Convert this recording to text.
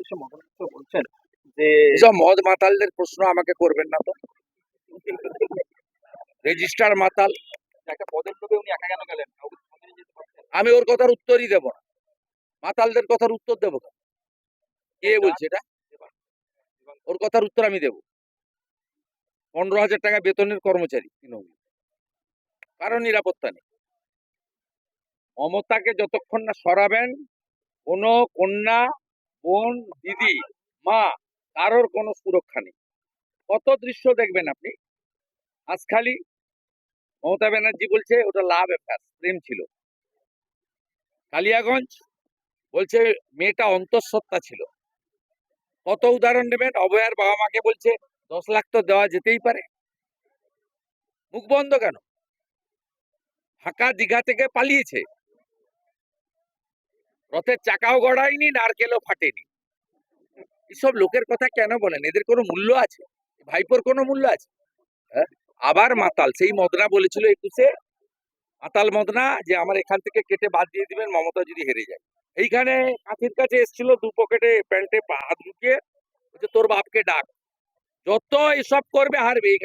এসে মতামত বলছেন যে এসব মদ মাতালদের প্রশ্ন আমাকে করবেন না তো। রেজিস্টার মাতাল, একটা পদের লোভে উনি একা কেন গেলেন? কাউকে সঙ্গে নিয়ে যেতে পারতেন। আমি ওর কথার উত্তরই দেব না। মাতালদের কথার উত্তর দেবো কেন? কে বলছে এটা? ওর কথার উত্তর আমি দেব। 15,000 টাকা বেতনের কর্মচারী তৃণমূল, কারণ নিরাপত্তা নেই। মমতাকে যতক্ষণ না সরাবেন, কোন কন্যা, বোন, দিদি, মা, কারোর কোনো সুরক্ষা নেই। কত দৃশ্য দেখবেন আপনি। হাঁসখালি, মমতা ব্যানার্জি বলছে ওটা লাভ অ্যাফেয়ার, প্রেম ছিল। কালিয়াগঞ্জ বলছে মেয়েটা অন্তঃসত্ত্বা ছিল। কত উদাহরণ নেবেন। অভয়ার বাবা মাকে বলছে 10 লাখ তো দেওয়া যেতেই পারে। মুখ বন্ধ কেন? ফাঁকা দীঘা থেকে পালিয়েছে, রথের চাকাও গড়ায়নি, নারকেলও ফাটেনি। এসব লোকের কথা কেন বলেন? এদের কোনো মূল্য আছে? ভাইপোর কোনো মূল্য আছে? হ্যাঁ? আবার মাতাল, সেই মদনা বলেছিল 21-এ, মাতাল মদনা, যে আমার এখান থেকে কেটে বাদ দিয়ে দিবেন মমতা যদি হেরে যায়। এইখানে কাঁথির কাছে এসেছিল, দু পকেটে প্যান্টে হাত ঢুকিয়ে, বলছে তোর বাপকে ডাক। যত এসব করবে হারবে। এখানে